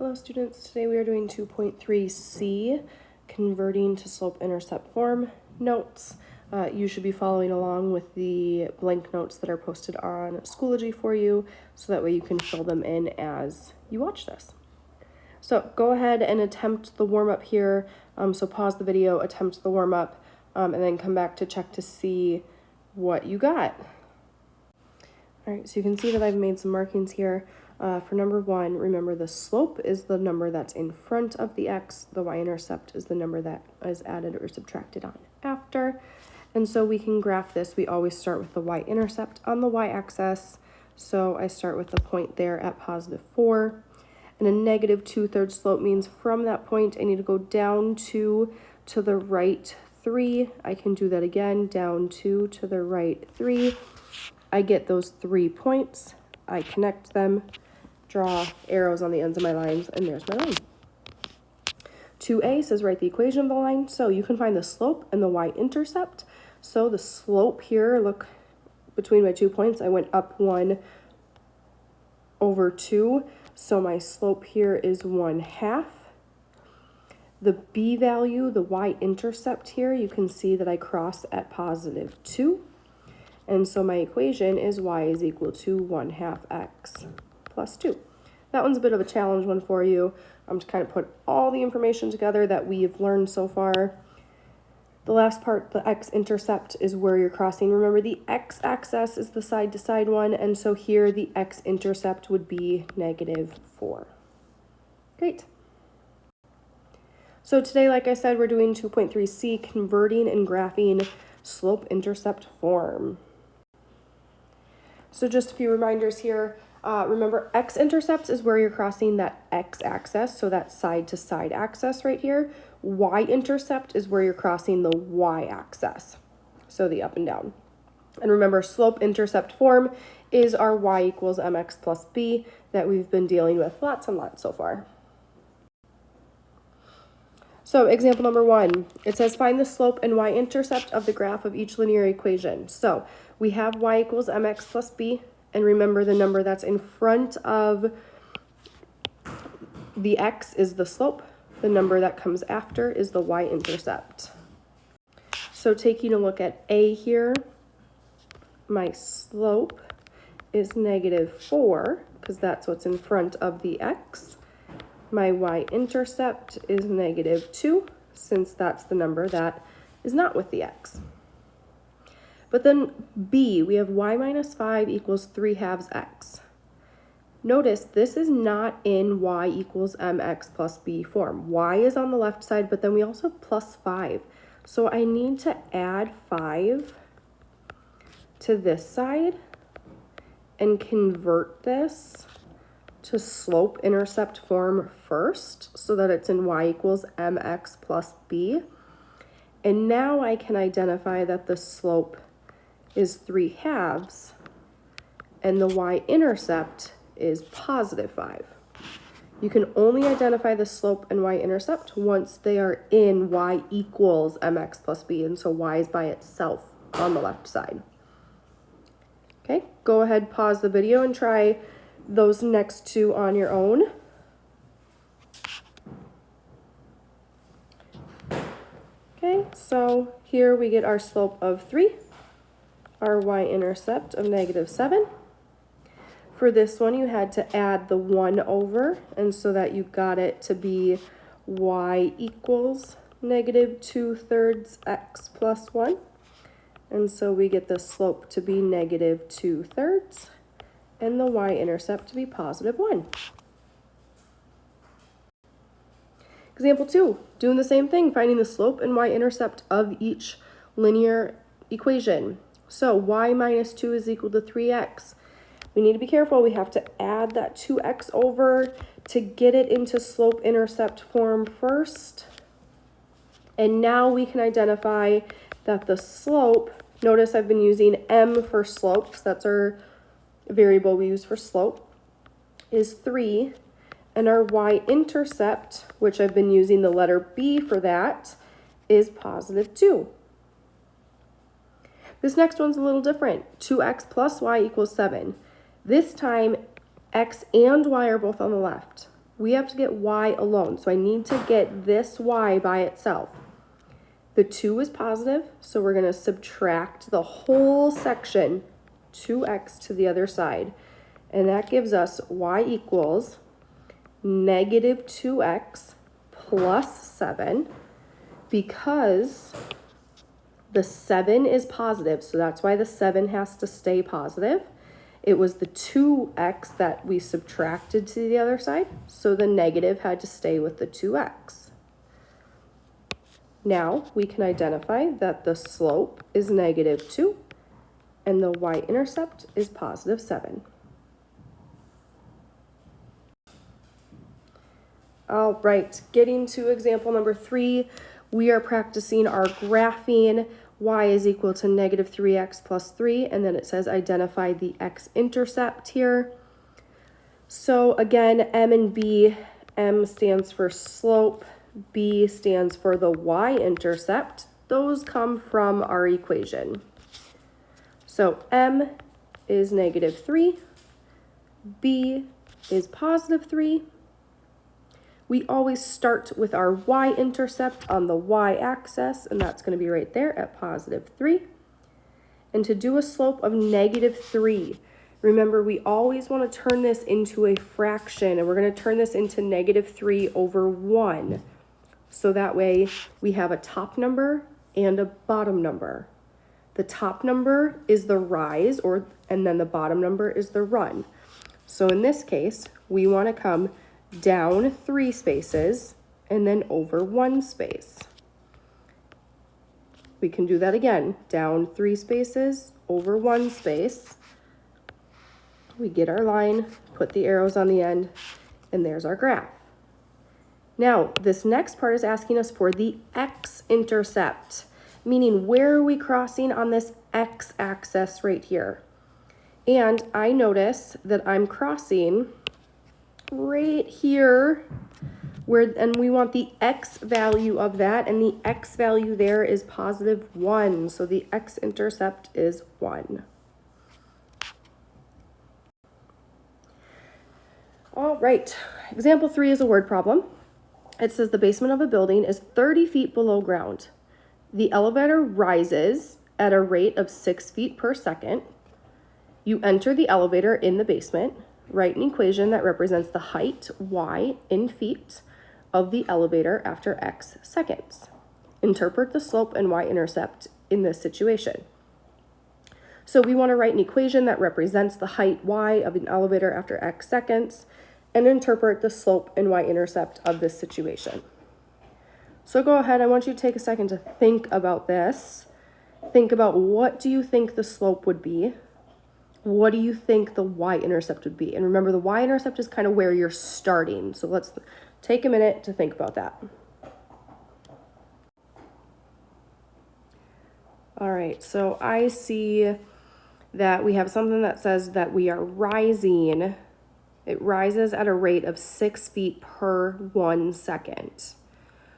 Hello students, today we are doing 2.3c, converting to slope-intercept form notes. You should be following along with the blank notes that are posted on Schoology for you, so that way you can fill them in as you watch this. So go ahead and attempt the warm-up here. So pause the video, attempt the warm-up, and then come back to check to see what you got. All right, so you can see that I've made some markings here. For number 1, remember the slope is the number that's in front of the x, the y-intercept is the number that is added or subtracted on after. And so we can graph this. We always start with the y-intercept on the y-axis. So I start with the point there at +4. And a negative 2/3 slope means from that point I need to go down 2 to the right 3. I can do that again, down 2 to the right 3. I get those 3 points. I connect them, draw arrows on the ends of my lines, and there's my line. 2a says write the equation of the line. So you can find the slope and the y-intercept. So the slope here, look between my 2 points, I went up 1/2. So my slope here is 1/2. The b value, the y-intercept here, you can see that I cross at +2. And so my equation is y is equal to 1/2 x plus 2. That one's a bit of a challenge one for you. I'm just kind of put all the information together that we've learned so far. The last part, the x-intercept, is where you're crossing. Remember, the x-axis is the side-to-side one, and so here the x-intercept would be -4. Great. So today, like I said, we're doing 2.3c, converting and graphing slope-intercept form. So just a few reminders here. Remember, x-intercepts is where you're crossing that x-axis, so that side-to-side axis right here. Y-intercept is where you're crossing the y-axis, so the up and down. And remember, slope-intercept form is our y equals mx plus b that we've been dealing with lots and lots so far. So example number 1, it says find the slope and y-intercept of the graph of each linear equation. So we have y equals mx plus b, and remember the number that's in front of the x is the slope. The number that comes after is the y-intercept. So taking a look at a here, my slope is -4, because that's what's in front of the x. My y-intercept is -2, since that's the number that is not with the x. But then b, we have y minus 5 equals 3/2 x. Notice this is not in y equals mx plus b form. Y is on the left side, but then we also have +5. So I need to add 5 to this side and convert this to slope-intercept form first, so that it's in y equals mx plus b. And now I can identify that the slope is 3/2 and the y-intercept is +5. You can only identify the slope and y-intercept once they are in y equals mx plus b, and so y is by itself on the left side. Okay, go ahead, pause the video, and try those next two on your own. Okay, so here we get our slope of 3, our y-intercept of -7. For this one, you had to add the 1 over, and so that you got it to be y equals -2/3 x plus 1. And so we get the slope to be -2/3 and the y-intercept to be +1. Example 2, doing the same thing, finding the slope and y-intercept of each linear equation. So y minus 2 is equal to 3x. We need to be careful. We have to add that 2x over to get it into slope-intercept form first. And now we can identify that the slope, notice I've been using m for slope, because that's our variable we use for slope, is 3. And our y-intercept, which I've been using the letter b for that, is +2. This next one's a little different. 2x plus y equals 7. This time, x and y are both on the left. we have to get y alone. So I need to get this y by itself. The 2 is positive, so we're going to subtract the whole section, 2x to the other side. And that gives us y equals negative 2x plus 7, because the 7 is positive, so that's why the 7 has to stay positive. It was the 2x that we subtracted to the other side, so the negative had to stay with the 2x. Now we can identify that the slope is negative 2 and the y-intercept is positive 7. All right, getting to example number 3, we are practicing our graphing. Y is equal to negative 3x plus 3, and then it says identify the x-intercept here. So again, M and B, M stands for slope, B stands for the y-intercept. Those come from our equation. So M is negative 3, B is positive 3. We always start with our y-intercept on the y-axis, and that's going to be right there at positive 3. And to do a slope of negative 3, remember we always want to turn this into a fraction, and we're going to turn this into negative 3 over 1. So that way we have a top number and a bottom number. The top number is the rise, and then the bottom number is the run. So in this case, we want to come down 3 spaces and then over 1 space. We can do that again, down 3 spaces, over 1 space. We get our line, put the arrows on the end, and there's our graph. Now, this next part is asking us for the x-intercept, meaning where are we crossing on this x-axis right here? And I notice that I'm crossing right here, and we want the x value of that, and the x value there is positive 1, so the x-intercept is 1. All right, example 3 is a word problem. It says the basement of a building is 30 feet below ground. The elevator rises at a rate of 6 feet per second. You enter the elevator in the basement. Write an equation that represents the height, y, in feet, of the elevator after x seconds. Interpret the slope and y-intercept in this situation. So we want to write an equation that represents the height, y, of an elevator after x seconds, and interpret the slope and y-intercept of this situation. So go ahead, I want you to take a second to think about this. Think about, what do you think the slope would be? What do you think the y-intercept would be? And remember, the y-intercept is kind of where you're starting. So let's take a minute to think about that. All right, so I see that we have something that says that we are rising. It rises at a rate of 6 feet per 1 second.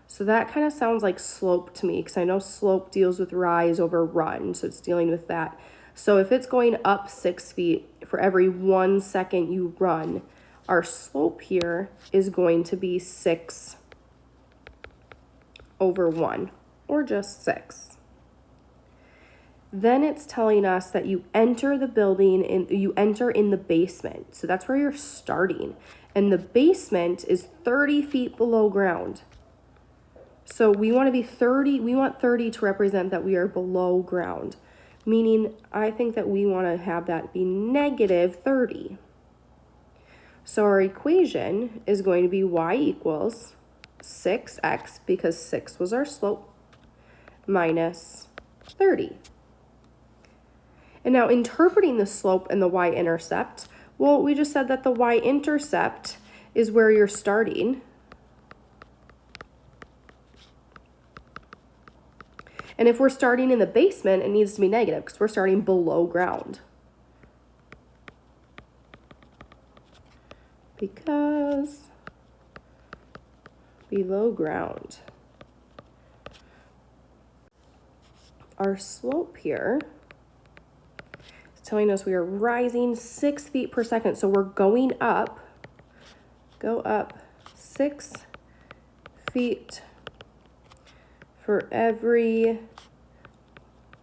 So that kind of sounds like slope to me, because I know slope deals with rise over run, so it's dealing with that. So if it's going up 6 feet for every 1 second you run, our slope here is going to be 6 over 1, or just 6. Then it's telling us that you enter the building, you enter in the basement. So that's where you're starting. And the basement is 30 feet below ground. So we want to be 30, we want 30 to represent that we are below ground. Meaning, I think that we want to have that be negative 30. So our equation is going to be y equals 6x, because 6 was our slope, minus 30. And now interpreting the slope and the y-intercept, well, we just said that the y-intercept is where you're starting. And if we're starting in the basement, it needs to be negative because we're starting below ground. Because below ground. Our slope here is telling us we are rising 6 feet per second. So we're going up, go up 6 feet for every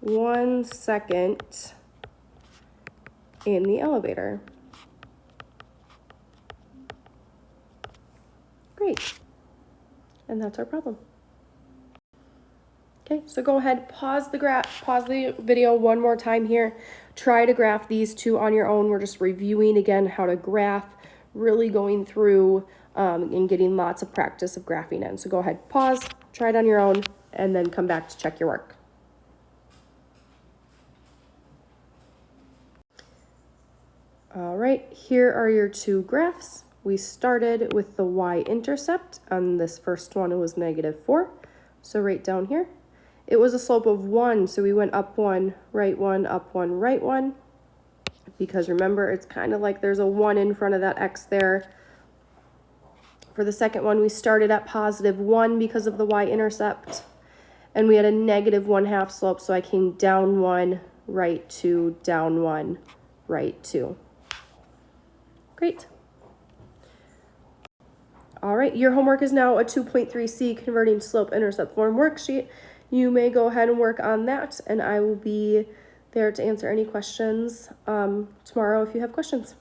1 second in the elevator. Great. And that's our problem. Okay, so go ahead, pause the video one more time here. Try to graph these two on your own. We're just reviewing again how to graph, really going through and getting lots of practice of graphing in. So go ahead, pause, try it on your own, and then come back to check your work. All right, here are your two graphs. We started with the y-intercept. On this first one, it was -4. So right down here, it was a slope of 1. So we went up 1, right 1, up 1, right 1. Because remember, it's kind of like there's a 1 in front of that x there. For the second one, we started at +1 because of the y-intercept. And we had a -1/2 slope. So I came down 1, right 2, down 1, right 2. Great. All right, your homework is now a 2.3C converting slope-intercept form worksheet. You may go ahead and work on that, and I will be there to answer any questions tomorrow if you have questions.